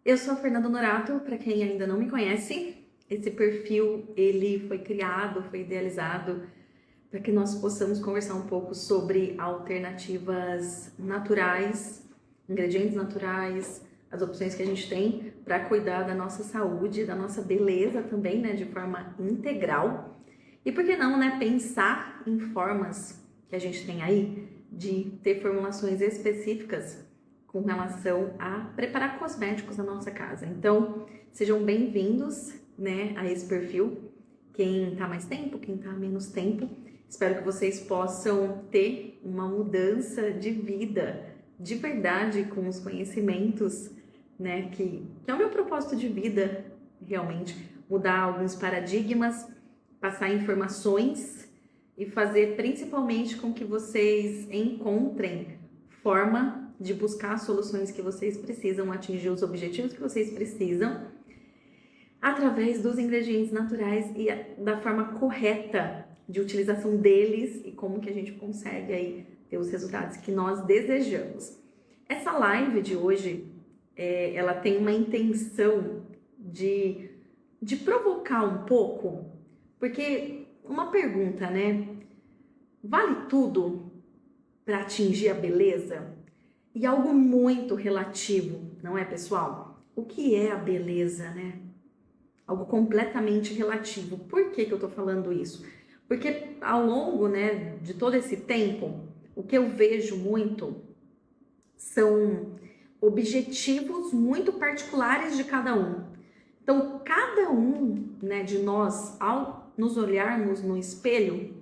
Eu sou a Fernanda Norato, para quem ainda não me conhece. Esse perfil, ele foi criado, foi idealizado para que nós possamos conversar um pouco sobre alternativas naturais, ingredientes naturais, as opções que a gente tem para cuidar da nossa saúde, da nossa beleza também, né, de forma integral. E por que não, né, pensar em formas que a gente tem aí de ter formulações específicas com relação a preparar cosméticos na nossa casa. Então, sejam bem-vindos, né, a esse perfil. Quem tá mais tempo, quem tá menos tempo. Espero que vocês possam ter uma mudança de vida, de verdade, com os conhecimentos, né, que é o meu propósito de vida, realmente. Mudar alguns paradigmas, passar informações e fazer principalmente com que vocês encontrem forma de buscar as soluções que vocês precisam, atingir os objetivos que vocês precisam, através dos ingredientes naturais e da forma correta de utilização deles e como que a gente consegue aí ter os resultados que nós desejamos. Essa live de hoje, ela tem uma intenção de provocar um pouco, porque uma pergunta, né? Vale tudo para atingir a beleza? E algo muito relativo, não é, pessoal? O que é a beleza, né? Algo completamente relativo. Por que eu tô falando isso? Porque ao longo, né, de todo esse tempo, o que eu vejo muito são objetivos muito particulares de cada um. Então, cada um, né, de nós, ao nos olharmos no espelho,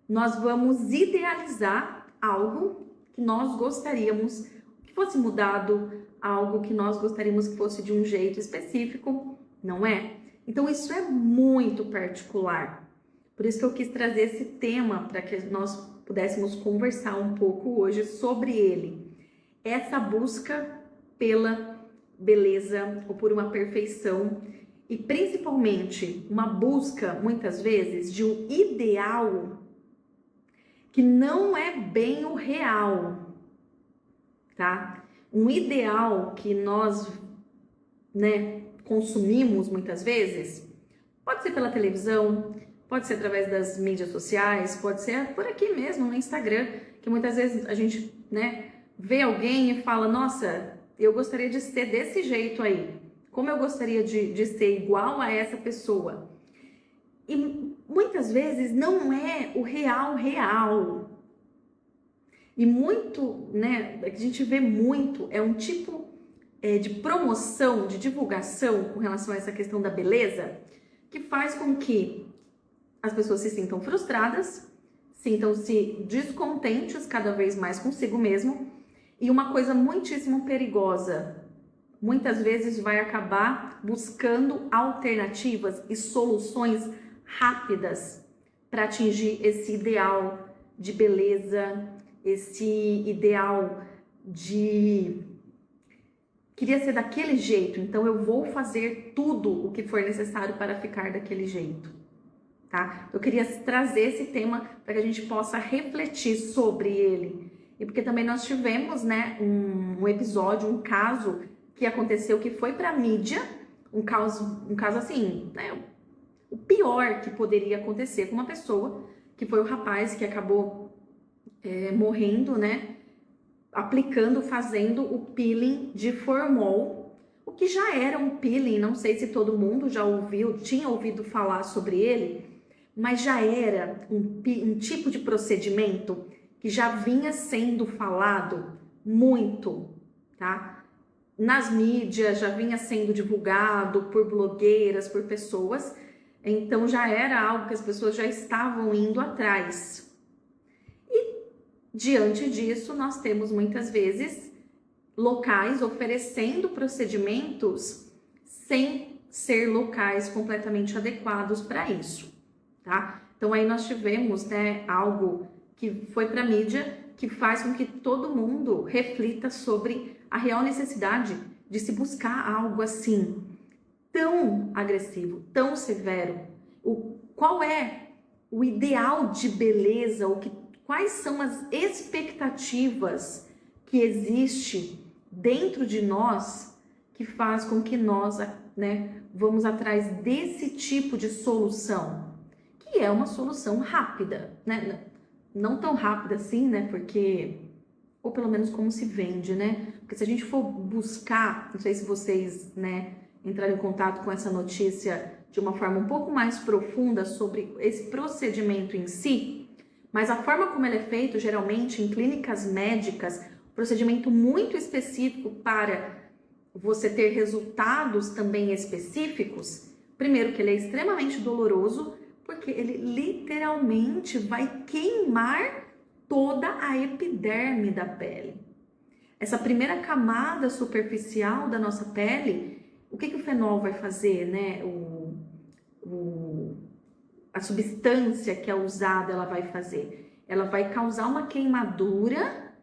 nós vamos idealizar algo que nós gostaríamos que fosse mudado, algo que nós gostaríamos que fosse de um jeito específico, não é? Então isso é muito particular. Por isso que eu quis trazer esse tema para que nós pudéssemos conversar um pouco hoje sobre ele. Essa busca pela beleza ou por uma perfeição e principalmente uma busca, muitas vezes, de um ideal que não é bem o real, tá? Um ideal que nós, né, consumimos muitas vezes, pode ser pela televisão, pode ser através das mídias sociais, pode ser por aqui mesmo no Instagram, que muitas vezes a gente, né, vê alguém e fala, nossa, eu gostaria de ser desse jeito aí, como eu gostaria de ser igual a essa pessoa. E muitas vezes não é o real. E muito, né, a gente vê muito, é um tipo de promoção, de divulgação com relação a essa questão da beleza, que faz com que as pessoas se sintam frustradas, sintam-se descontentes cada vez mais consigo mesmo, e uma coisa muitíssimo perigosa, muitas vezes vai acabar buscando alternativas e soluções rápidas para atingir esse ideal de beleza, esse ideal de queria ser daquele jeito, então eu vou fazer tudo o que for necessário para ficar daquele jeito, tá? Eu queria trazer esse tema para que a gente possa refletir sobre ele. E porque também nós tivemos, né, um episódio, um caso que aconteceu que foi para mídia, um caso assim, né, o pior que poderia acontecer com uma pessoa, que foi o rapaz que acabou morrendo, né, fazendo o peeling de formol, o que já era um peeling, não sei se todo mundo já tinha ouvido falar sobre ele, mas já era um tipo de procedimento que já vinha sendo falado muito, tá? Nas mídias, já vinha sendo divulgado por blogueiras, por pessoas, então já era algo que as pessoas já estavam indo atrás. Diante disso, nós temos muitas vezes locais oferecendo procedimentos sem ser locais completamente adequados para isso, tá? Então aí nós tivemos, né, algo que foi para a mídia que faz com que todo mundo reflita sobre a real necessidade de se buscar algo assim tão agressivo, tão severo. Qual é o ideal de beleza, quais são as expectativas que existe dentro de nós que faz com que nós, né, vamos atrás desse tipo de solução, que é uma solução rápida, né? Não tão rápida assim, né? Porque, ou pelo menos como se vende, né? Porque se a gente for buscar, não sei se vocês, né, entraram em contato com essa notícia de uma forma um pouco mais profunda sobre esse procedimento em si, mas a forma como ele é feito, geralmente em clínicas médicas, procedimento muito específico para você ter resultados também específicos. Primeiro que ele é extremamente doloroso, porque ele literalmente vai queimar toda a epiderme da pele. Essa primeira camada superficial da nossa pele, o que o fenol vai fazer, né? A substância que é usada, ela vai fazer? Ela vai causar uma queimadura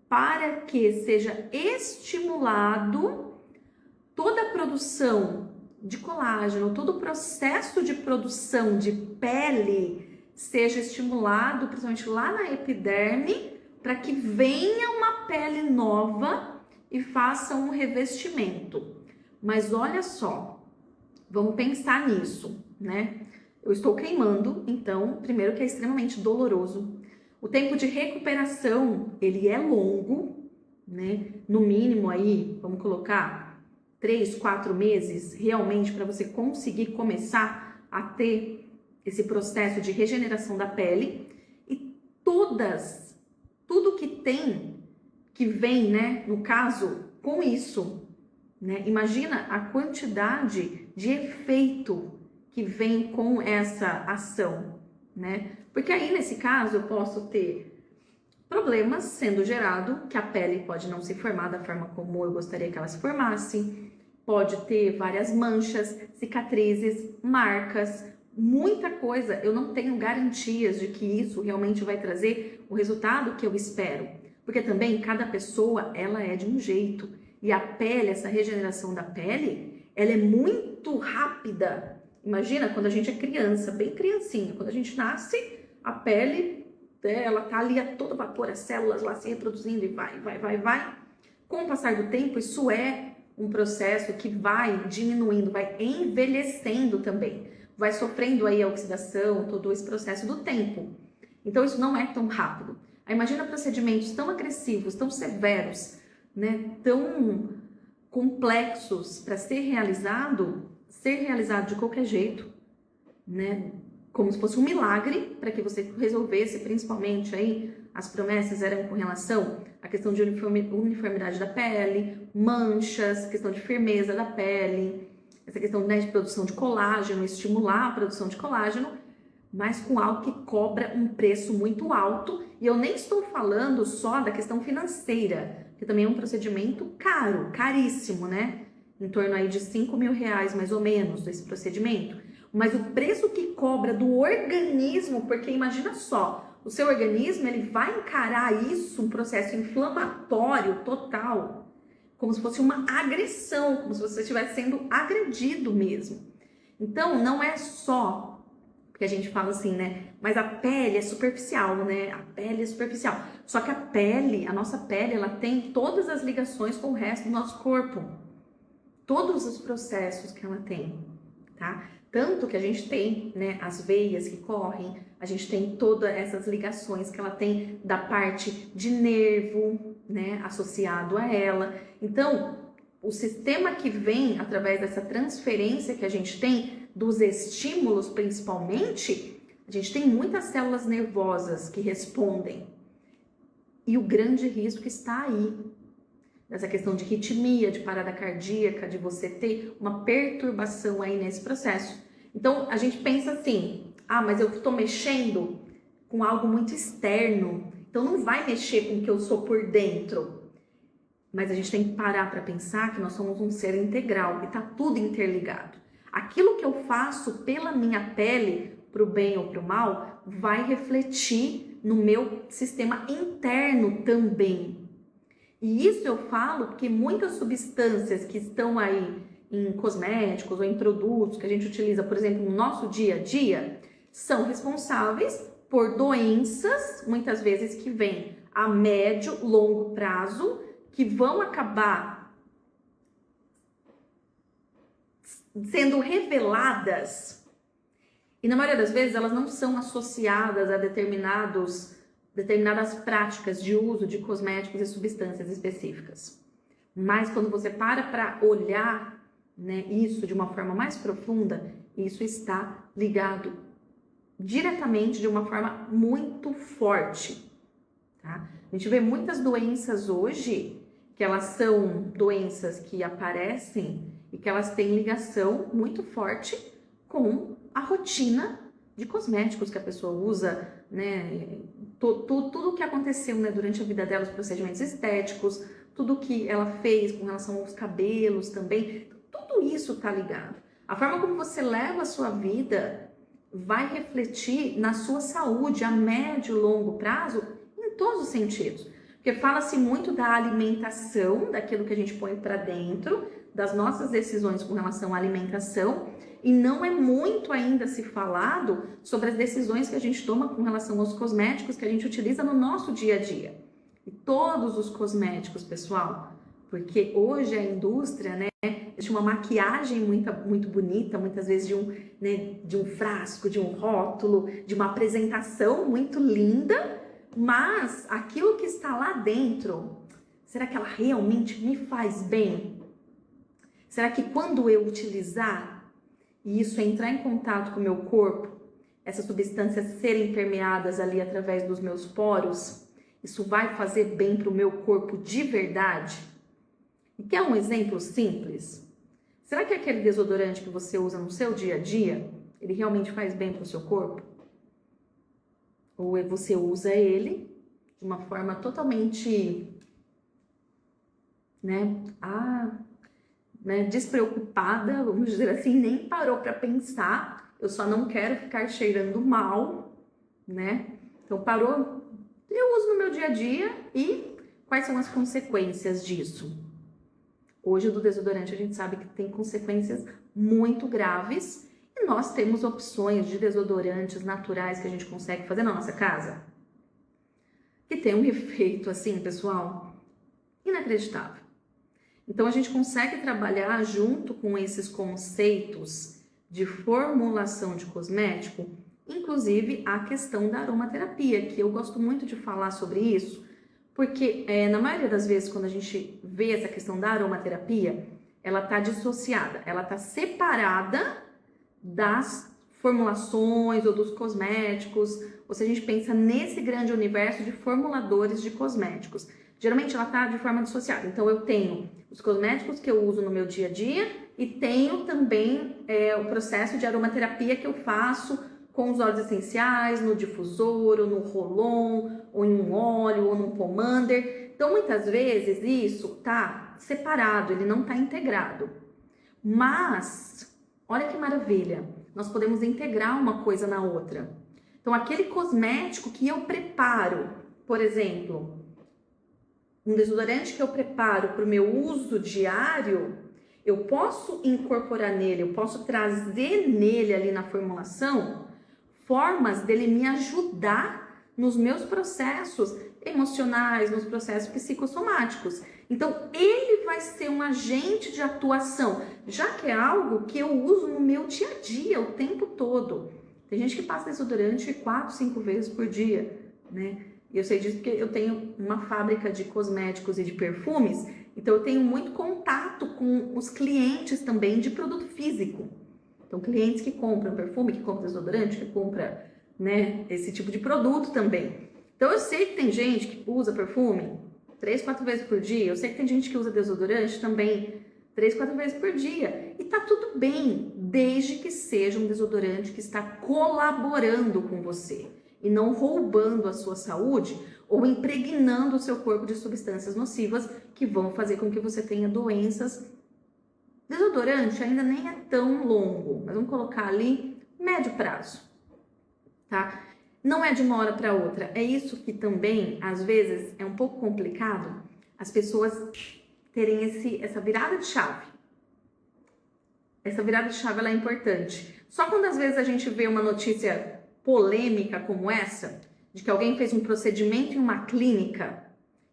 para que seja estimulado toda a produção de colágeno, todo o processo de produção de pele seja estimulado, principalmente lá na epiderme, para que venha uma pele nova e faça um revestimento. Mas olha só, vamos pensar nisso, né? Eu estou queimando, então, primeiro que é extremamente doloroso. O tempo de recuperação, ele é longo, né? No mínimo aí, vamos colocar 3, 4 meses, realmente, para você conseguir começar a ter esse processo de regeneração da pele. E tudo que vem, né, no caso, com isso, né? Imagina a quantidade de efeito que vem com essa ação, né? Porque aí, nesse caso, eu posso ter problemas sendo gerado, que a pele pode não se formar da forma como eu gostaria que ela se formasse, pode ter várias manchas, cicatrizes, marcas, muita coisa. Eu não tenho garantias de que isso realmente vai trazer o resultado que eu espero, porque também cada pessoa, ela é de um jeito, e a pele, essa regeneração da pele, ela é muito rápida. Imagina quando a gente é criança, bem criancinha, quando a gente nasce, a pele, ela tá ali a todo vapor, as células lá se reproduzindo e vai. Com o passar do tempo, isso é um processo que vai diminuindo, vai envelhecendo também, vai sofrendo aí a oxidação, todo esse processo do tempo. Então isso não é tão rápido. Aí imagina procedimentos tão agressivos, tão severos, né, tão complexos para ser realizado de qualquer jeito, né? Como se fosse um milagre para que você resolvesse, principalmente aí, as promessas eram com relação à questão de uniformidade da pele, manchas, questão de firmeza da pele, essa questão, né, de produção de colágeno, estimular a produção de colágeno, mas com algo que cobra um preço muito alto. E eu nem estou falando só da questão financeira, que também é um procedimento caro, caríssimo, né? Em torno aí de R$5.000, mais ou menos, desse procedimento. Mas o preço que cobra do organismo, porque imagina só, o seu organismo, ele vai encarar isso, um processo inflamatório total, como se fosse uma agressão, como se você estivesse sendo agredido mesmo. Então, não é só, porque a gente fala assim, né? Mas a pele é superficial, né? A pele é superficial. Só que a nossa pele, ela tem todas as ligações com o resto do nosso corpo. Todos os processos que ela tem, tá? Tanto que a gente tem, né, as veias que correm, a gente tem todas essas ligações que ela tem da parte de nervo, né, associado a ela. Então, o sistema que vem através dessa transferência que a gente tem dos estímulos, principalmente, a gente tem muitas células nervosas que respondem. E o grande risco está aí, nessa questão de arritmia, de parada cardíaca, de você ter uma perturbação aí nesse processo. Então, a gente pensa assim, mas eu estou mexendo com algo muito externo, então não vai mexer com o que eu sou por dentro. Mas a gente tem que parar para pensar que nós somos um ser integral e está tudo interligado. Aquilo que eu faço pela minha pele, para o bem ou para o mal, vai refletir no meu sistema interno também. E isso eu falo porque muitas substâncias que estão aí em cosméticos ou em produtos que a gente utiliza, por exemplo, no nosso dia a dia, são responsáveis por doenças, muitas vezes que vêm a médio, longo prazo, que vão acabar sendo reveladas, e na maioria das vezes elas não são associadas a determinadas práticas de uso de cosméticos e substâncias específicas. Mas quando você para olhar, né, isso de uma forma mais profunda, isso está ligado diretamente de uma forma muito forte, tá? A gente vê muitas doenças hoje que elas são doenças que aparecem e que elas têm ligação muito forte com a rotina de cosméticos que a pessoa usa, né? Tudo o que aconteceu, né, durante a vida dela, os procedimentos estéticos, tudo que ela fez com relação aos cabelos também, tudo isso tá ligado. A forma como você leva a sua vida vai refletir na sua saúde a médio e longo prazo em todos os sentidos. Porque fala-se muito da alimentação, daquilo que a gente põe para dentro, das nossas decisões com relação à alimentação, e não é muito ainda se falado sobre as decisões que a gente toma com relação aos cosméticos que a gente utiliza no nosso dia a dia. E todos os cosméticos, pessoal, porque hoje a indústria, né, existe uma maquiagem muito bonita, muitas vezes de um frasco, de um rótulo, de uma apresentação muito linda, mas aquilo que está lá dentro, será que ela realmente me faz bem? Será que quando eu utilizar e isso entrar em contato com o meu corpo, essas substâncias serem permeadas ali através dos meus poros, isso vai fazer bem para o meu corpo de verdade? E quer um exemplo simples? Será que aquele desodorante que você usa no seu dia a dia, ele realmente faz bem para o seu corpo? Ou você usa ele de uma forma totalmente, despreocupada, vamos dizer assim, nem parou para pensar, eu só não quero ficar cheirando mal, né? Então parou, eu uso no meu dia a dia e quais são as consequências disso? Hoje do desodorante a gente sabe que tem consequências muito graves e nós temos opções de desodorantes naturais que a gente consegue fazer na nossa casa, que tem um efeito assim, pessoal, inacreditável. Então a gente consegue trabalhar junto com esses conceitos de formulação de cosmético, inclusive a questão da aromaterapia, que eu gosto muito de falar sobre isso, porque na maioria das vezes quando a gente vê essa questão da aromaterapia, ela está dissociada, ela está separada das formulações ou dos cosméticos, ou se a gente pensa nesse grande universo de formuladores de cosméticos. Geralmente ela está de forma dissociada, então eu tenho os cosméticos que eu uso no meu dia a dia e tenho também o processo de aromaterapia que eu faço com os óleos essenciais, no difusor, ou no roll-on, ou em um óleo, ou num pomander. Então, muitas vezes isso tá separado, ele não tá integrado. Mas, olha que maravilha, nós podemos integrar uma coisa na outra. Então, aquele cosmético que eu preparo, por exemplo, um desodorante que eu preparo para o meu uso diário, eu posso incorporar nele, eu posso trazer nele ali na formulação formas dele me ajudar nos meus processos emocionais, nos processos psicossomáticos. Então, ele vai ser um agente de atuação, já que é algo que eu uso no meu dia a dia, o tempo todo. Tem gente que passa desodorante 4, 5 vezes por dia, né? E eu sei disso porque eu tenho uma fábrica de cosméticos e de perfumes, então eu tenho muito contato com os clientes também de produto físico. Então, clientes que compram perfume, que compram desodorante, que compram, né, esse tipo de produto também. Então, eu sei que tem gente que usa perfume 3, 4 vezes por dia. Eu sei que tem gente que usa desodorante também 3, 4 vezes por dia. E tá tudo bem, desde que seja um desodorante que está colaborando com você e não roubando a sua saúde ou impregnando o seu corpo de substâncias nocivas que vão fazer com que você tenha doenças. Desodorante ainda nem é tão longo, mas vamos colocar ali médio prazo, tá? Não é de uma hora para outra. É isso que também, às vezes, é um pouco complicado as pessoas terem essa virada de chave. Essa virada de chave ela é importante. Só quando às vezes a gente vê uma notícia polêmica como essa, de que alguém fez um procedimento em uma clínica,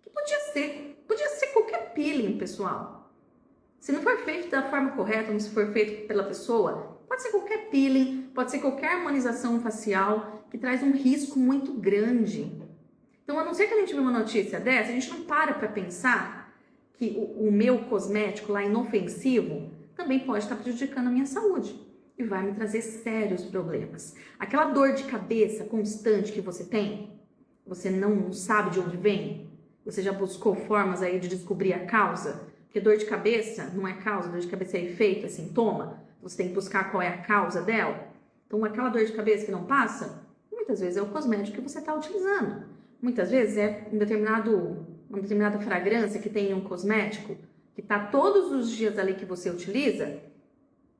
que podia ser qualquer peeling, pessoal. Se não for feito da forma correta, não se for feito pela pessoa, pode ser qualquer peeling, pode ser qualquer harmonização facial que traz um risco muito grande. Então, a não ser que a gente vê uma notícia dessa, a gente não para pensar que o meu cosmético lá inofensivo também pode estar prejudicando a minha saúde e vai me trazer sérios problemas. Aquela dor de cabeça constante que você tem, você não sabe de onde vem, você já buscou formas aí de descobrir a causa? Porque dor de cabeça não é causa, dor de cabeça é efeito, é sintoma. Você tem que buscar qual é a causa dela. Então, aquela dor de cabeça que não passa, muitas vezes é o cosmético que você está utilizando. Muitas vezes é uma determinada fragrância que tem em um cosmético, que está todos os dias ali que você utiliza,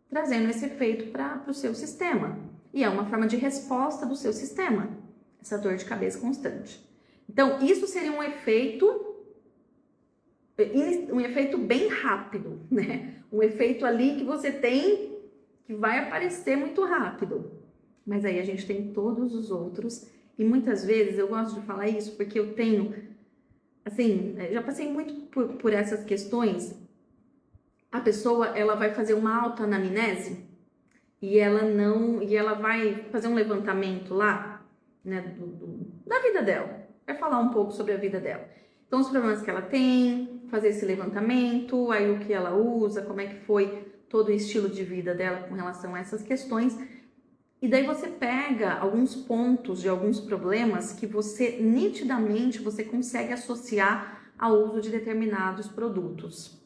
trazendo esse efeito para o seu sistema. E é uma forma de resposta do seu sistema, essa dor de cabeça constante. Então, isso seria um efeito bem rápido, né? Um efeito ali que você tem que vai aparecer muito rápido. Mas aí a gente tem todos os outros. E muitas vezes eu gosto de falar isso porque eu tenho, assim, já passei muito por essas questões. A pessoa, ela vai fazer uma autoanamnese e ela vai fazer um levantamento lá, né, da vida dela. Vai falar um pouco sobre a vida dela. Então, os problemas que ela tem, fazer esse levantamento, aí o que ela usa, como é que foi todo o estilo de vida dela com relação a essas questões. E daí você pega alguns pontos de alguns problemas que você, nitidamente, você consegue associar ao uso de determinados produtos.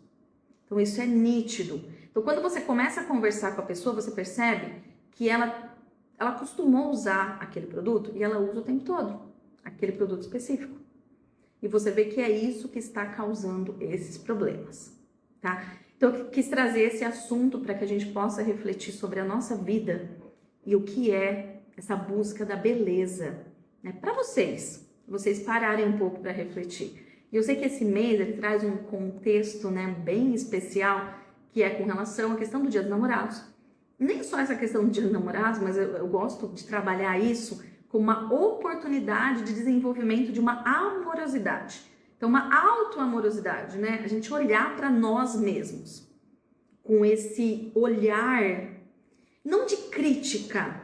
Então, isso é nítido. Então, quando você começa a conversar com a pessoa, você percebe que ela acostumou usar aquele produto e ela usa o tempo todo, aquele produto específico. E você vê que é isso que está causando esses problemas, tá? Então, eu quis trazer esse assunto para que a gente possa refletir sobre a nossa vida e o que é essa busca da beleza, né? Para vocês pararem um pouco para refletir. E eu sei que esse mês ele traz um contexto, né, bem especial, que é com relação à questão do Dia dos Namorados. Nem só essa questão do Dia dos Namorados, mas eu gosto de trabalhar isso como uma oportunidade de desenvolvimento de uma amorosidade. Então, uma autoamorosidade, né? A gente olhar para nós mesmos com esse olhar, não de crítica,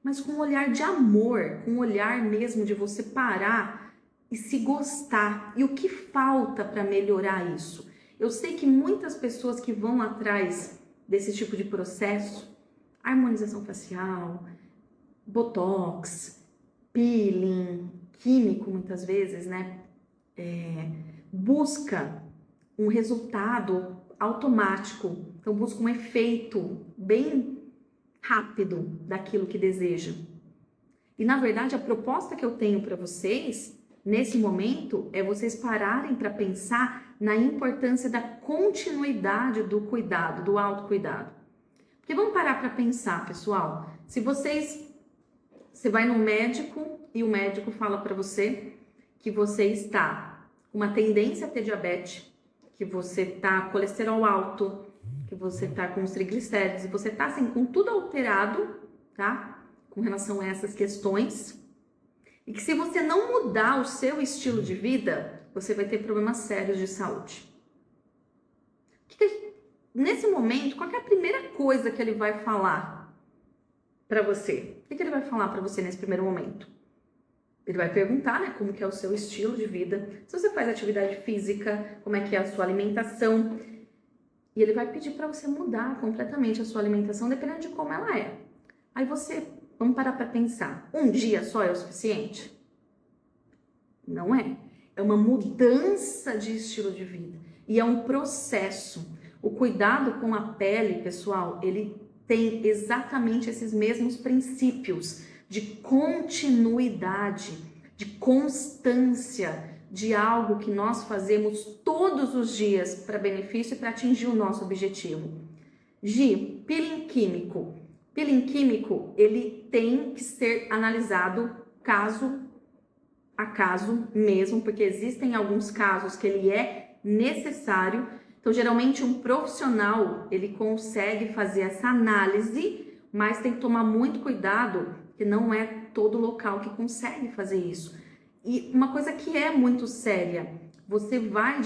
mas com um olhar de amor, com um olhar mesmo de você parar e se gostar. E o que falta para melhorar isso? Eu sei que muitas pessoas que vão atrás desse tipo de processo, harmonização facial, botox, peeling, químico muitas vezes, né? Busca um resultado automático, então busca um efeito bem rápido daquilo que deseja. E na verdade a proposta que eu tenho para vocês nesse momento é vocês pararem para pensar na importância da continuidade do cuidado, do autocuidado. Porque vamos parar para pensar, pessoal, se você vai no médico e o médico fala para você que você está com uma tendência a ter diabetes, que você está com colesterol alto, que você está com os triglicéridos, e você está assim com tudo alterado, tá? Com relação a essas questões. E que se você não mudar o seu estilo de vida, você vai ter problemas sérios de saúde. Nesse momento, qual é a primeira coisa que ele vai falar para você? O que ele vai falar para você nesse primeiro momento? Ele vai perguntar, né, como que é o seu estilo de vida, se você faz atividade física, como é que é a sua alimentação. E ele vai pedir para você mudar completamente a sua alimentação, dependendo de como ela é. Aí vamos parar para pensar, um dia só é o suficiente? Não é. É uma mudança de estilo de vida. E é um processo. O cuidado com a pele, pessoal, ele tem exatamente esses mesmos princípios de continuidade, de constância, de algo que nós fazemos todos os dias para benefício e para atingir o nosso objetivo. Gi, peeling químico. Peeling químico, ele tem que ser analisado caso a caso mesmo, porque existem alguns casos que ele é necessário. Então, geralmente, um profissional, ele consegue fazer essa análise, mas tem que tomar muito cuidado, que não é todo local que consegue fazer isso. E uma coisa que é muito séria, você vai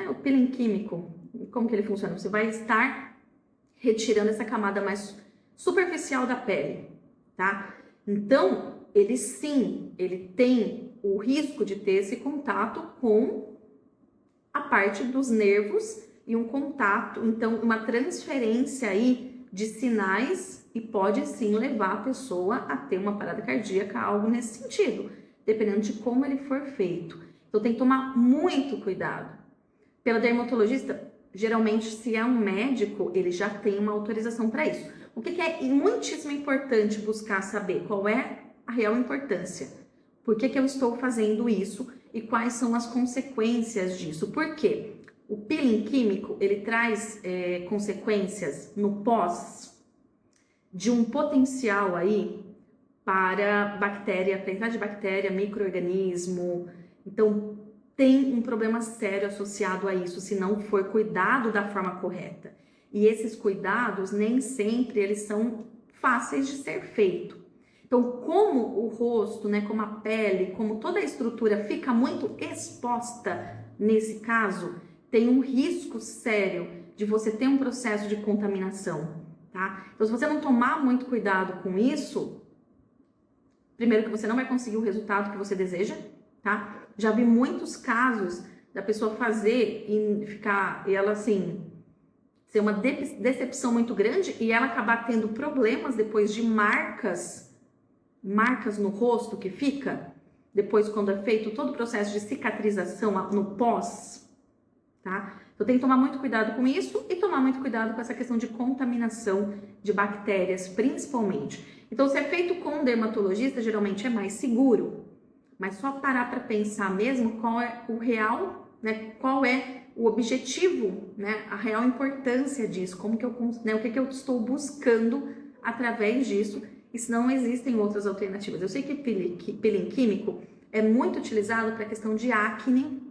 o peeling químico, como que ele funciona? Você vai estar retirando essa camada mais superficial da pele, tá? Então, ele sim, ele tem o risco de ter esse contato com a parte dos nervos e um contato, então uma transferência aí de sinais e pode sim levar a pessoa a ter uma parada cardíaca, algo nesse sentido, dependendo de como ele for feito. Então tem que tomar muito cuidado. Pela dermatologista, geralmente se é um médico, ele já tem uma autorização para isso. O que é muitíssimo importante buscar saber? Qual é a real importância? Por que eu estou fazendo isso e quais são as consequências disso? Por quê? O peeling químico, ele traz consequências no pós de um potencial aí para bactéria, para entrada de bactéria, micro-organismo. Então, tem um problema sério associado a isso, se não for cuidado da forma correta. E esses cuidados, nem sempre eles são fáceis de ser feito. Então, como o rosto, né, como a pele, como toda a estrutura fica muito exposta nesse caso, tem um risco sério de você ter um processo de contaminação, tá? Então, se você não tomar muito cuidado com isso, primeiro que você não vai conseguir o resultado que você deseja, tá? Já vi muitos casos da pessoa fazer e ficar, e ela assim, ser uma decepção muito grande e ela acabar tendo problemas depois de marcas no rosto que fica, depois quando é feito todo o processo de cicatrização no pós, tá? Então tem que tomar muito cuidado com isso e tomar muito cuidado com essa questão de contaminação de bactérias, principalmente. Então se é feito com um dermatologista, geralmente é mais seguro, mas só parar para pensar mesmo qual é o real, né? Qual é o objetivo, né? A real importância disso, como que eu, né? O que eu estou buscando através disso. E se não existem outras alternativas. Eu sei que peeling químico é muito utilizado para a questão de acne,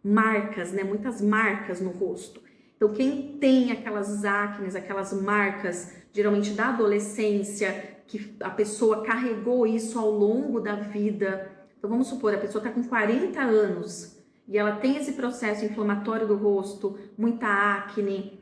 marcas, né? Muitas marcas no rosto. Então, quem tem aquelas acnes, aquelas marcas, geralmente da adolescência, que a pessoa carregou isso ao longo da vida. Então, vamos supor, a pessoa está com 40 anos e ela tem esse processo inflamatório do rosto, muita acne,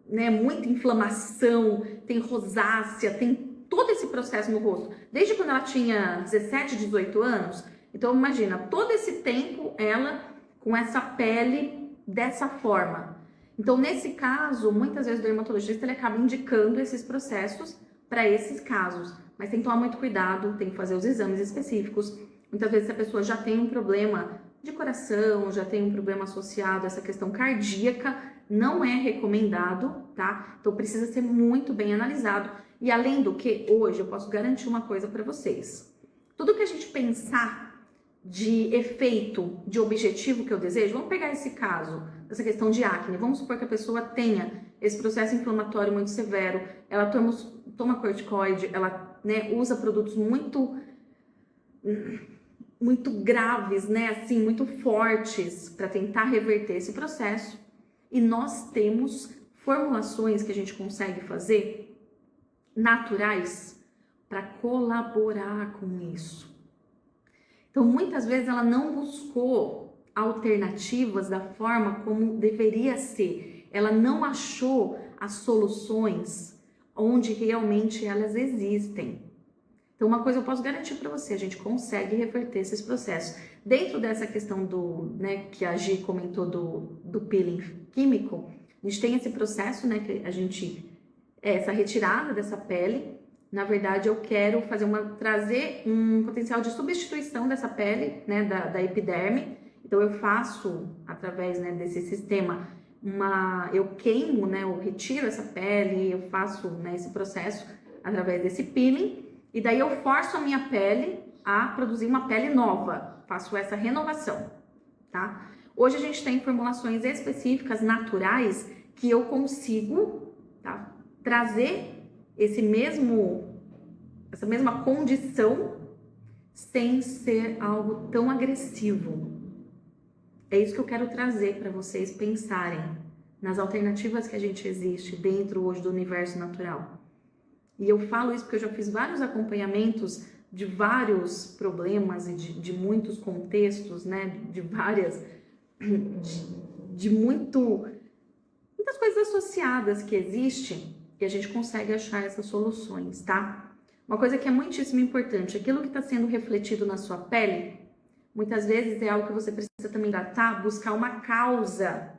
né, muita inflamação, tem rosácea, tem todo esse processo no rosto, desde quando ela tinha 17, 18 anos. Então imagina, todo esse tempo ela com essa pele dessa forma. Então nesse caso, muitas vezes o dermatologista ele acaba indicando esses processos para esses casos, mas tem que tomar muito cuidado, tem que fazer os exames específicos. Muitas vezes a pessoa já tem um problema de coração, já tem um problema associado a essa questão cardíaca, não é recomendado, tá? Então precisa ser muito bem analisado. E além do que, hoje eu posso garantir uma coisa para vocês. Tudo que a gente pensar de efeito, de objetivo que eu desejo, vamos pegar esse caso, essa questão de acne. Vamos supor que a pessoa tenha esse processo inflamatório muito severo, ela toma corticoide, ela, né, usa produtos muito graves, né, assim, muito fortes para tentar reverter esse processo. E nós temos formulações que a gente consegue fazer naturais para colaborar com isso. Então, muitas vezes ela não buscou alternativas da forma como deveria ser. Ela não achou as soluções onde realmente elas existem. Então, uma coisa eu posso garantir para você, a gente consegue reverter esses processos. Dentro dessa questão né, que a Gi comentou do peeling químico, a gente tem esse processo, né, que a gente, essa retirada dessa pele. Na verdade, eu quero trazer um potencial de substituição dessa pele, né, da epiderme. Então, eu faço, através, né, desse sistema, eu queimo, né, eu retiro essa pele, eu faço, né, esse processo através desse peeling. E daí eu forço a minha pele a produzir uma pele nova, faço essa renovação, tá? Hoje a gente tem formulações específicas, naturais, que eu consigo, tá, trazer essa mesma condição sem ser algo tão agressivo. É isso que eu quero trazer para vocês pensarem nas alternativas que a gente existe dentro hoje do universo natural. E eu falo isso porque eu já fiz vários acompanhamentos de vários problemas e de muitos contextos, né? de muitas coisas associadas que existem e a gente consegue achar essas soluções, tá? Uma coisa que é muitíssimo importante, aquilo que está sendo refletido na sua pele, muitas vezes é algo que você precisa também tratar, buscar uma causa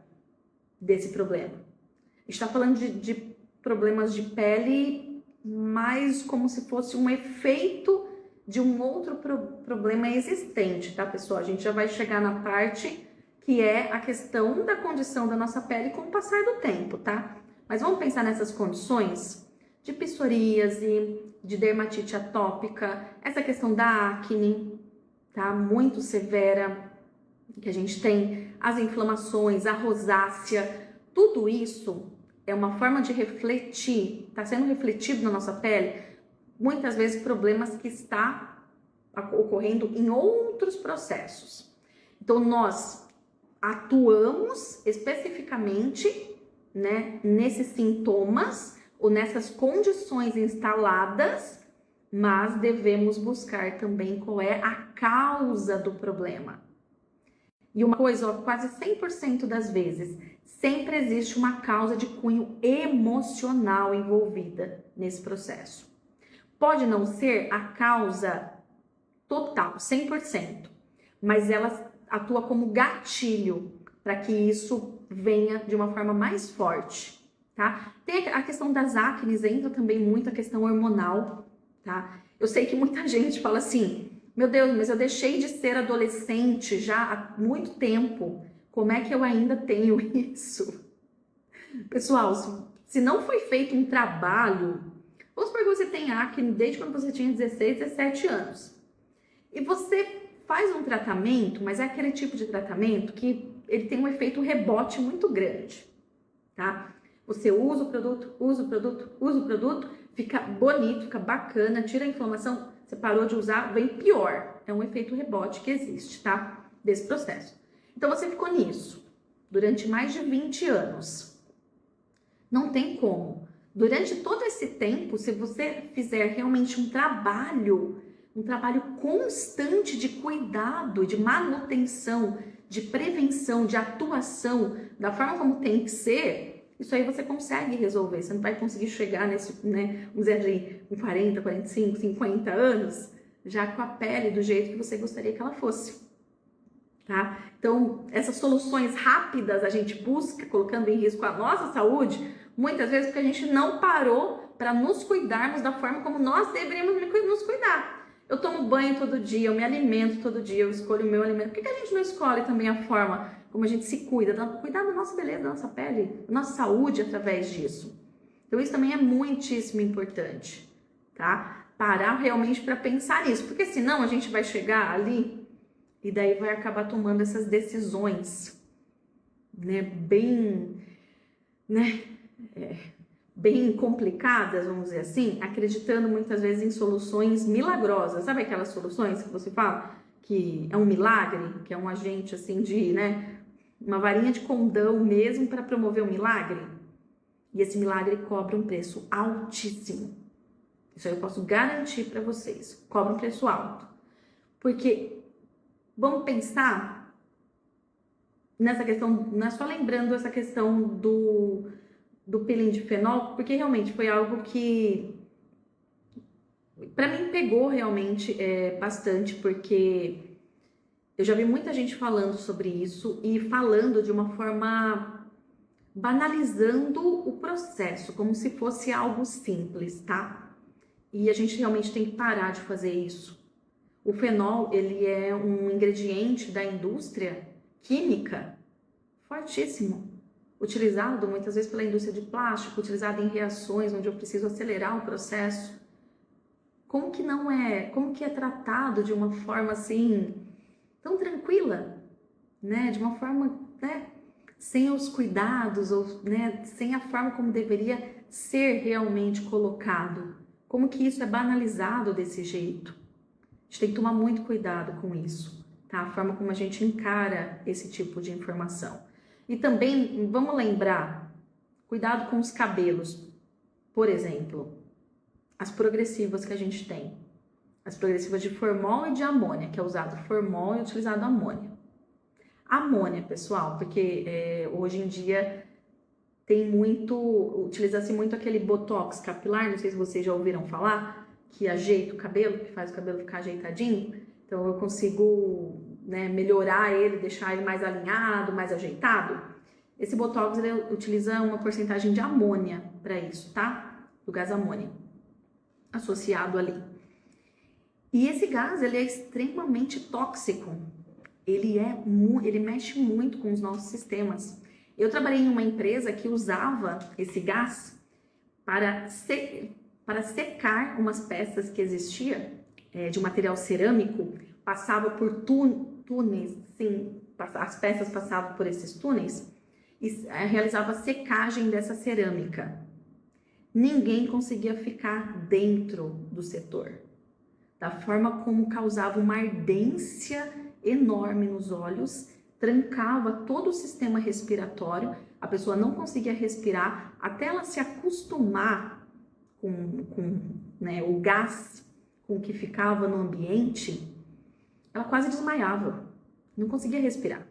desse problema. A gente está falando de problemas de pele, mais como se fosse um efeito de um outro problema existente, tá, pessoal? A gente já vai chegar na parte que é a questão da condição da nossa pele com o passar do tempo, tá? Mas vamos pensar nessas condições de psoríase, de dermatite atópica, essa questão da acne, tá? Muito severa, que a gente tem as inflamações, a rosácea, tudo isso é uma forma de refletir, está sendo refletido na nossa pele, muitas vezes problemas que está ocorrendo em outros processos. Então, nós atuamos especificamente, né, nesses sintomas ou nessas condições instaladas, mas devemos buscar também qual é a causa do problema. E uma coisa, ó, quase 100% das vezes, sempre existe uma causa de cunho emocional envolvida nesse processo. Pode não ser a causa total, 100%, mas ela atua como gatilho para que isso venha de uma forma mais forte, tá? Tem a questão das acnes, entra também muito a questão hormonal, tá? Eu sei que muita gente fala assim, meu Deus, mas eu deixei de ser adolescente já há muito tempo, como é que eu ainda tenho isso? Pessoal, se não foi feito um trabalho, vamos supor que você tem acne desde quando você tinha 16, 17 anos, e você faz um tratamento, mas é aquele tipo de tratamento que ele tem um efeito rebote muito grande, tá? Você usa o produto, usa o produto, usa o produto, fica bonito, fica bacana, tira a inflamação, você parou de usar, vem pior. É um efeito rebote que existe, tá? Desse processo. Então você ficou nisso durante mais de 20 anos. Não tem como. Durante todo esse tempo, se você fizer realmente um trabalho constante de cuidado, de manutenção, de prevenção, de atuação, da forma como tem que ser, isso aí você consegue resolver. Você não vai conseguir chegar nesse, né, vamos dizer ali, com 40, 45, 50 anos, já com a pele do jeito que você gostaria que ela fosse, tá? Então, essas soluções rápidas a gente busca, colocando em risco a nossa saúde, muitas vezes porque a gente não parou para nos cuidarmos da forma como nós deveríamos nos cuidar. Eu tomo banho todo dia, eu me alimento todo dia, eu escolho o meu alimento. Por que a gente não escolhe também a forma como a gente se cuida, cuidar da nossa beleza, da nossa pele, da nossa saúde através disso? Então isso também é muitíssimo importante, tá? Parar realmente para pensar nisso, porque senão a gente vai chegar ali e daí vai acabar tomando essas decisões, né, bem complicadas, vamos dizer assim, acreditando muitas vezes em soluções milagrosas. Sabe aquelas soluções que você fala que é um milagre, que é um agente assim de, né, uma varinha de condão mesmo para promover um milagre? E esse milagre cobra um preço altíssimo. Isso aí eu posso garantir para vocês. Cobra um preço alto. Porque vamos pensar nessa questão, não é só lembrando essa questão do peeling de fenol, porque realmente foi algo que para mim pegou realmente bastante, porque eu já vi muita gente falando sobre isso e falando de uma forma banalizando o processo, como se fosse algo simples, tá? E a gente realmente tem que parar de fazer isso. O fenol, ele é um ingrediente da indústria química fortíssimo, utilizado muitas vezes pela indústria de plástico, utilizado em reações onde eu preciso acelerar o processo. Como que é tratado de uma forma assim, tão tranquila, né? De uma forma, né, sem os cuidados, ou, né, sem a forma como deveria ser realmente colocado. Como que isso é banalizado desse jeito? A gente tem que tomar muito cuidado com isso, tá? A forma como a gente encara esse tipo de informação. E também, vamos lembrar, cuidado com os cabelos. Por exemplo, as progressivas que a gente tem. As progressivas de formol e de amônia, que é usado formol e utilizado amônia. Amônia, pessoal, porque hoje em dia utiliza-se muito aquele botox capilar, não sei se vocês já ouviram falar, que ajeita o cabelo, que faz o cabelo ficar ajeitadinho. Então eu consigo, né, melhorar ele, deixar ele mais alinhado, mais ajeitado. Esse botox ele utiliza uma porcentagem de amônia para isso, tá? Do gás amônia associado ali. E esse gás ele é extremamente tóxico. Ele mexe muito com os nossos sistemas. Eu trabalhei em uma empresa que usava esse gás para secar umas peças que existia de um material cerâmico, passava por túneis, sim, as peças passavam por esses túneis e realizava a secagem dessa cerâmica. Ninguém conseguia ficar dentro do setor, da forma como causava uma ardência enorme nos olhos, trancava todo o sistema respiratório, a pessoa não conseguia respirar até ela se acostumar com né, o gás com que ficava no ambiente, ela quase desmaiava, não conseguia respirar.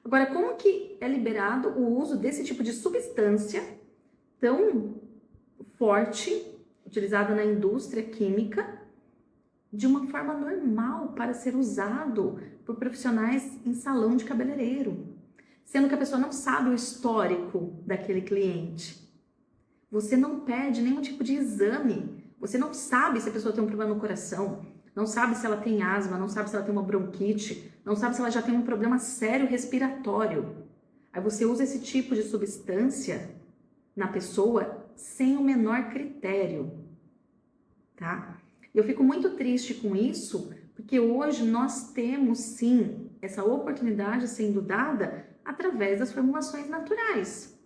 Agora, como que é liberado o uso desse tipo de substância tão forte, utilizada na indústria química, de uma forma normal para ser usado por profissionais em salão de cabeleireiro, sendo que a pessoa não sabe o histórico daquele cliente. Você não pede nenhum tipo de exame, você não sabe se a pessoa tem um problema no coração, não sabe se ela tem asma, não sabe se ela tem uma bronquite, não sabe se ela já tem um problema sério respiratório. Aí você usa esse tipo de substância na pessoa sem o menor critério, tá? Eu fico muito triste com isso, porque hoje nós temos sim essa oportunidade sendo dada através das formulações naturais.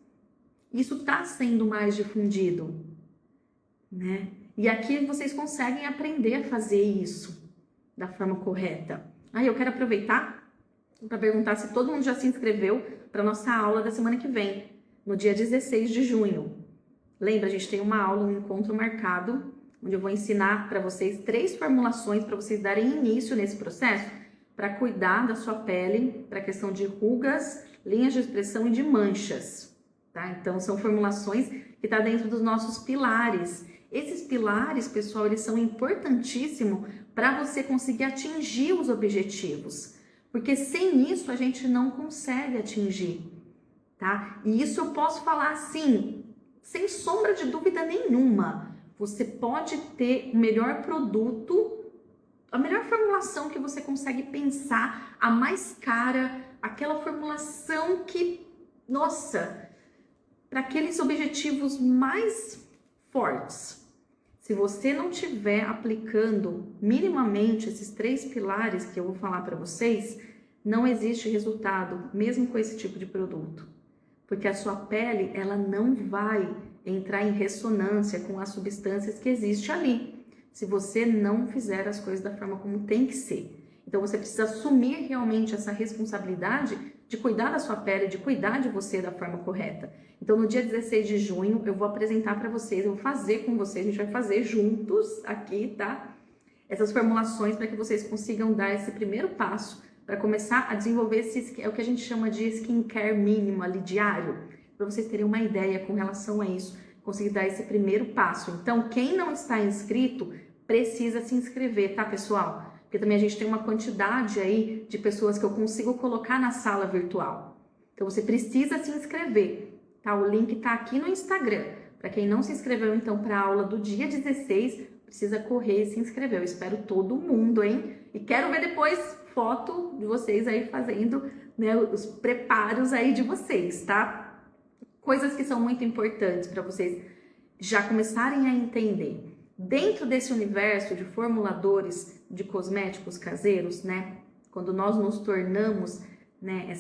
Isso está sendo mais difundido, né? E aqui vocês conseguem aprender a fazer isso da forma correta. Aí eu quero aproveitar para perguntar se todo mundo já se inscreveu para a nossa aula da semana que vem, no dia 16 de junho. Lembra, a gente tem uma aula, um encontro marcado, onde eu vou ensinar para vocês 3 formulações para vocês darem início nesse processo, para cuidar da sua pele, para a questão de rugas, linhas de expressão e de manchas, tá? Então, são formulações que estão dentro dos nossos pilares. Esses pilares, pessoal, eles são importantíssimos para você conseguir atingir os objetivos, porque sem isso a gente não consegue atingir, tá? E isso eu posso falar assim, sem sombra de dúvida nenhuma. Você pode ter o melhor produto, a melhor formulação que você consegue pensar, a mais cara, aquela formulação que, nossa, para aqueles objetivos mais fortes. Se você não estiver aplicando minimamente esses 3 pilares que eu vou falar para vocês, não existe resultado, mesmo com esse tipo de produto. Porque a sua pele, ela não vai entrar em ressonância com as substâncias que existem ali, se você não fizer as coisas da forma como tem que ser. Então você precisa assumir realmente essa responsabilidade de cuidar da sua pele, de cuidar de você da forma correta. Então no dia 16 de junho eu vou apresentar para vocês, eu vou fazer com vocês, a gente vai fazer juntos aqui, tá? Essas formulações para que vocês consigam dar esse primeiro passo para começar a desenvolver é o que a gente chama de skincare mínimo ali diário, para vocês terem uma ideia com relação a isso, conseguir dar esse primeiro passo. Então, quem não está inscrito, precisa se inscrever, tá, pessoal? Porque também a gente tem uma quantidade aí de pessoas que eu consigo colocar na sala virtual. Então, você precisa se inscrever, tá? O link tá aqui no Instagram. Para quem não se inscreveu, então, para a aula do dia 16, precisa correr e se inscrever. Eu espero todo mundo, hein? E quero ver depois foto de vocês aí fazendo, né, os preparos aí de vocês, tá? Coisas que são muito importantes para vocês já começarem a entender. Dentro desse universo de formuladores de cosméticos caseiros, né? Quando nós nos tornamos, né,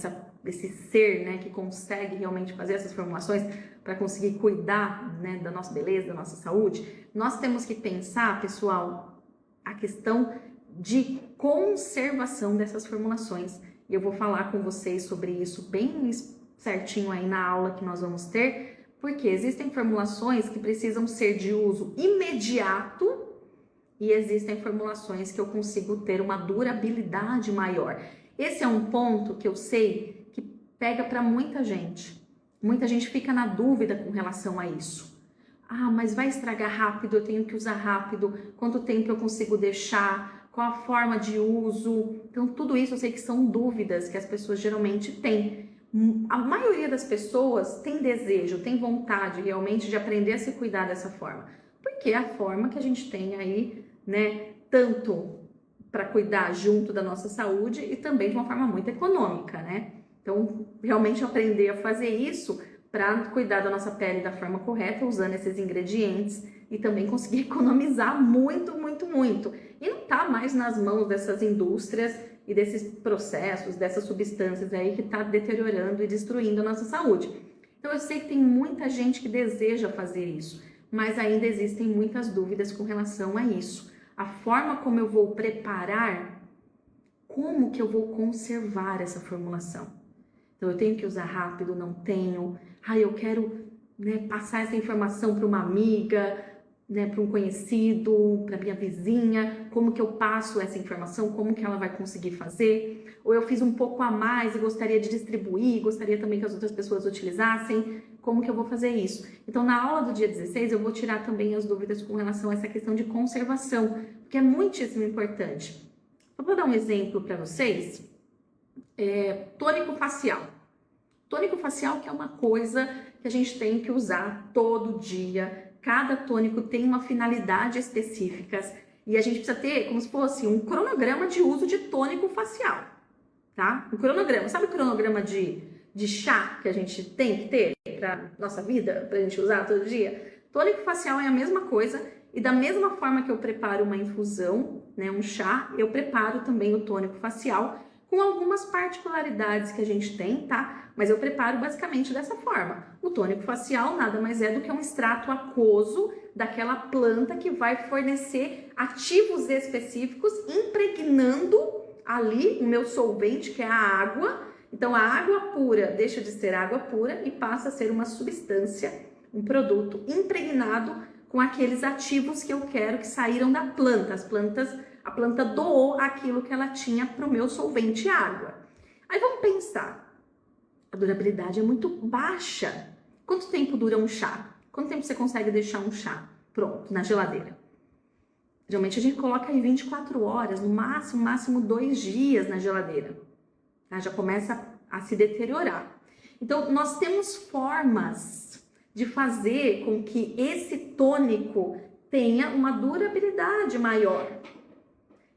esse ser, né, que consegue realmente fazer essas formulações para conseguir cuidar, né, da nossa beleza, da nossa saúde, nós temos que pensar, pessoal, a questão de conservação dessas formulações. E eu vou falar com vocês sobre isso bem certinho aí na aula que nós vamos ter, porque existem formulações que precisam ser de uso imediato e existem formulações que eu consigo ter uma durabilidade maior. Esse é um ponto que eu sei que pega para muita gente. Muita gente fica na dúvida com relação a isso. Ah, mas vai estragar rápido, eu tenho que usar rápido, quanto tempo eu consigo deixar, qual a forma de uso. Então, tudo isso eu sei que são dúvidas que as pessoas geralmente têm. A maioria das pessoas tem desejo, tem vontade realmente de aprender a se cuidar dessa forma. Porque é a forma que a gente tem aí, né, tanto para cuidar junto da nossa saúde e também de uma forma muito econômica, né? Então, realmente aprender a fazer isso para cuidar da nossa pele da forma correta, usando esses ingredientes e também conseguir economizar muito, muito, muito. E não tá mais nas mãos dessas indústrias e desses processos, dessas substâncias aí que tá deteriorando e destruindo a nossa saúde. Então, eu sei que tem muita gente que deseja fazer isso, mas ainda existem muitas dúvidas com relação a isso. A forma como eu vou preparar, como que eu vou conservar essa formulação. Então, eu tenho que usar rápido, não tenho. Eu quero, né, passar essa informação para uma amiga, né, para um conhecido, para minha vizinha. Como que eu passo essa informação? Como que ela vai conseguir fazer? Ou eu fiz um pouco a mais e gostaria de distribuir, gostaria também que as outras pessoas utilizassem. Como que eu vou fazer isso? Então, na aula do dia 16, eu vou tirar também as dúvidas com relação a essa questão de conservação, que é muitíssimo importante. Só para dar um exemplo para vocês, tônico facial. Tônico facial que é uma coisa que a gente tem que usar todo dia. Cada tônico tem uma finalidade específica e a gente precisa ter como se fosse um cronograma de uso de tônico facial, tá? Um cronograma, sabe o cronograma de chá que a gente tem que ter para nossa vida, para a gente usar todo dia? Tônico facial é a mesma coisa e da mesma forma que eu preparo uma infusão, né, um chá, eu preparo também o tônico facial com algumas particularidades que a gente tem, tá? Mas eu preparo basicamente dessa forma. O tônico facial nada mais é do que um extrato aquoso daquela planta que vai fornecer ativos específicos, impregnando ali o meu solvente, que é a água. Então, a água pura deixa de ser água pura e passa a ser uma substância, um produto impregnado com aqueles ativos que eu quero que saíram da planta. A planta doou aquilo que ela tinha para o meu solvente água. Aí vamos pensar, a durabilidade é muito baixa. Quanto tempo dura um chá? Quanto tempo você consegue deixar um chá pronto na geladeira? Geralmente a gente coloca aí 24 horas, no máximo 2 dias na geladeira. Tá? Já começa a se deteriorar. Então, nós temos formas de fazer com que esse tônico tenha uma durabilidade maior.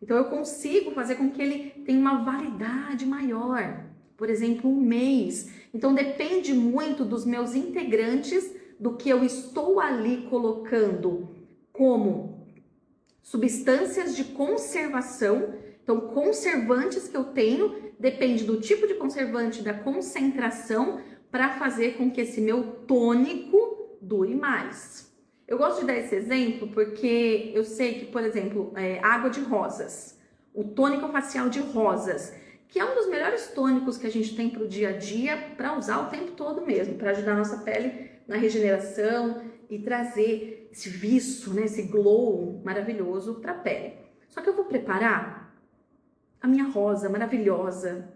Então, eu consigo fazer com que ele tenha uma validade maior. Por exemplo, 1 mês. Então, depende muito dos meus integrantes, do que eu estou ali colocando como substâncias de conservação. Então, conservantes que eu tenho, depende do tipo de conservante, da concentração, para fazer com que esse meu tônico dure mais. Eu gosto de dar esse exemplo porque eu sei que, por exemplo, água de rosas, o tônico facial de rosas, que é um dos melhores tônicos que a gente tem para o dia a dia, para usar o tempo todo mesmo, para ajudar a nossa pele na regeneração e trazer esse viço, né, esse glow maravilhoso para a pele. Só que eu vou preparar a minha rosa maravilhosa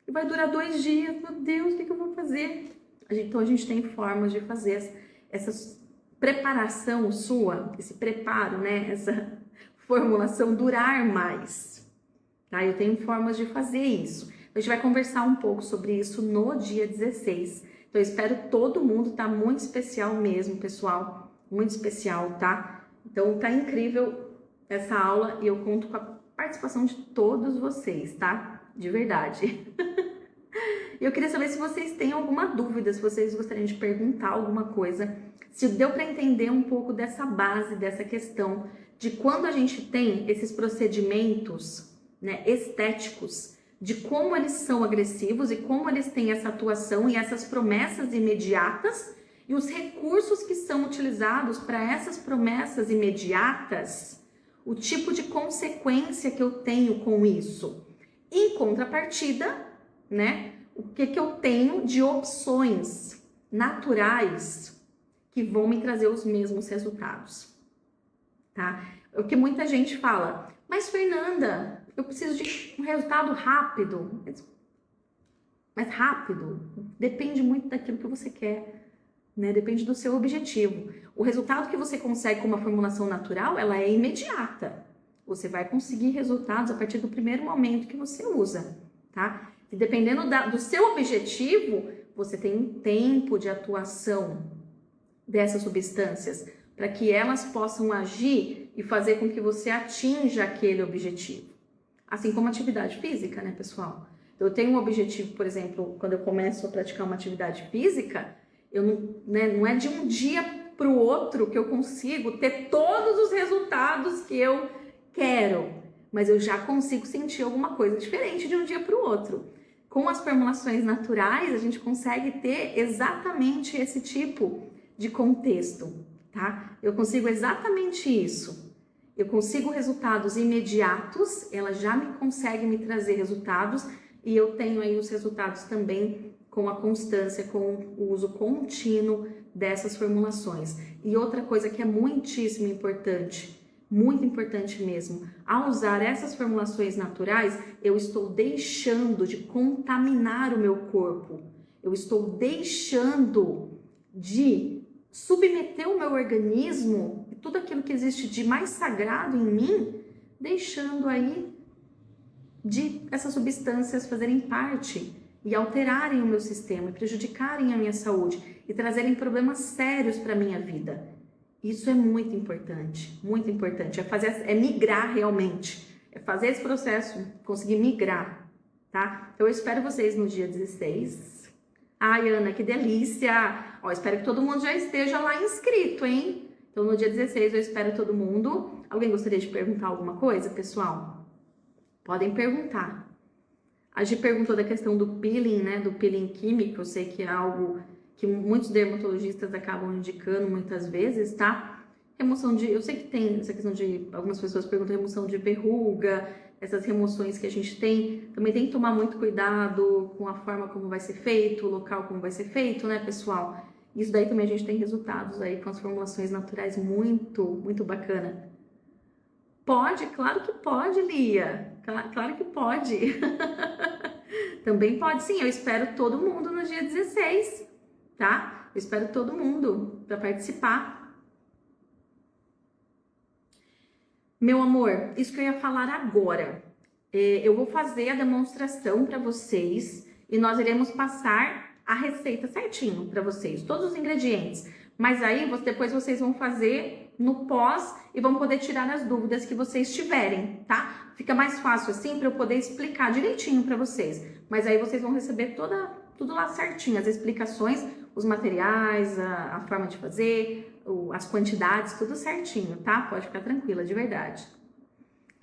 e vai durar 2 dias. Meu Deus, o que eu vou fazer? Então a gente tem formas de fazer essa preparação sua, esse preparo, né, essa formulação durar mais. Tá? Eu tenho formas de fazer isso. A gente vai conversar um pouco sobre isso no dia 16. Então eu espero todo mundo, tá muito especial mesmo, pessoal, muito especial, tá? Então tá incrível essa aula e eu conto com a participação de todos vocês, tá? De verdade. Eu queria saber se vocês têm alguma dúvida, se vocês gostariam de perguntar alguma coisa, se deu para entender um pouco dessa base, dessa questão de quando a gente tem esses procedimentos, né, estéticos, de como eles são agressivos e como eles têm essa atuação e essas promessas imediatas e os recursos que são utilizados para essas promessas imediatas, o tipo de consequência que eu tenho com isso. Em contrapartida, né, o que eu tenho de opções naturais que vão me trazer os mesmos resultados, tá? O que muita gente fala, mas Fernanda, eu preciso de um resultado rápido. Mas rápido depende muito daquilo que você quer, né? Depende do seu objetivo. O resultado que você consegue com uma formulação natural, ela é imediata. Você vai conseguir resultados a partir do primeiro momento que você usa, tá? E dependendo do seu objetivo, você tem um tempo de atuação dessas substâncias para que elas possam agir e fazer com que você atinja aquele objetivo. Assim como atividade física, né, pessoal? Eu tenho um objetivo, por exemplo, quando eu começo a praticar uma atividade física, não é de um dia para o outro que eu consigo ter todos os resultados que eu quero, mas eu já consigo sentir alguma coisa diferente de um dia para o outro. Com as formulações naturais, a gente consegue ter exatamente esse tipo de contexto, tá? Eu consigo exatamente isso. Eu consigo resultados imediatos, ela já consegue me trazer resultados e eu tenho aí os resultados também com a constância, com o uso contínuo dessas formulações. E outra coisa que é muitíssimo importante, muito importante mesmo, ao usar essas formulações naturais, eu estou deixando de contaminar o meu corpo, eu estou deixando de submeter o meu organismo e tudo aquilo que existe de mais sagrado em mim, deixando aí de essas substâncias fazerem parte e alterarem o meu sistema, prejudicarem a minha saúde e trazerem problemas sérios para a minha vida. Isso é muito importante, é migrar realmente, é fazer esse processo, conseguir migrar, tá? Então eu espero vocês no dia 16. Ai, Ana, que delícia! Ó, espero que todo mundo já esteja lá inscrito, hein? Então no dia 16 eu espero todo mundo. Alguém gostaria de perguntar alguma coisa, pessoal? Podem perguntar. A Gi perguntou da questão do peeling, né? Do peeling químico. Eu sei que é algo que muitos dermatologistas acabam indicando muitas vezes, tá? Remoção de... Eu sei que tem essa questão de... Algumas pessoas perguntam remoção de verruga, essas remoções que a gente tem. Também tem que tomar muito cuidado com a forma como vai ser feito, o local como vai ser feito, né, pessoal? Isso daí também a gente tem resultados aí com as formulações naturais muito, muito bacana. Pode? Claro que pode, Lia. Claro que pode. Também pode, sim. Eu espero todo mundo no dia 16, tá? Eu espero todo mundo para participar. Meu amor, isso que eu ia falar agora. Eu vou fazer a demonstração para vocês e nós iremos passar a receita certinho para vocês, todos os ingredientes. Mas aí depois vocês vão fazer no pós e vão poder tirar as dúvidas que vocês tiverem, tá? Fica mais fácil assim para eu poder explicar direitinho para vocês. Mas aí vocês vão receber tudo lá certinho, as explicações, os materiais, a forma de fazer, as quantidades, tudo certinho, tá? Pode ficar tranquila, de verdade.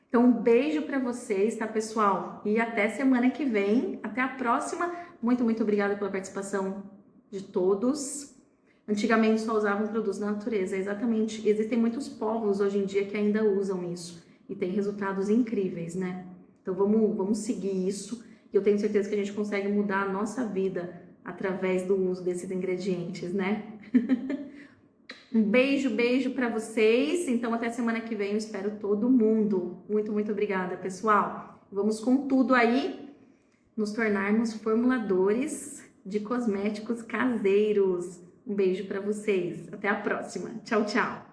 Então, um beijo para vocês, tá, pessoal? E até semana que vem, até a próxima. Muito, muito obrigada pela participação de todos. Antigamente só usavam produtos da natureza, exatamente. Existem muitos povos hoje em dia que ainda usam isso e tem resultados incríveis, né? Então vamos seguir isso e eu tenho certeza que a gente consegue mudar a nossa vida através do uso desses ingredientes, né? Um beijo para vocês. Então até semana que vem eu espero todo mundo. Muito, muito obrigada, pessoal. Vamos com tudo aí nos tornarmos formuladores de cosméticos caseiros. Um beijo para vocês. Até a próxima. Tchau, tchau.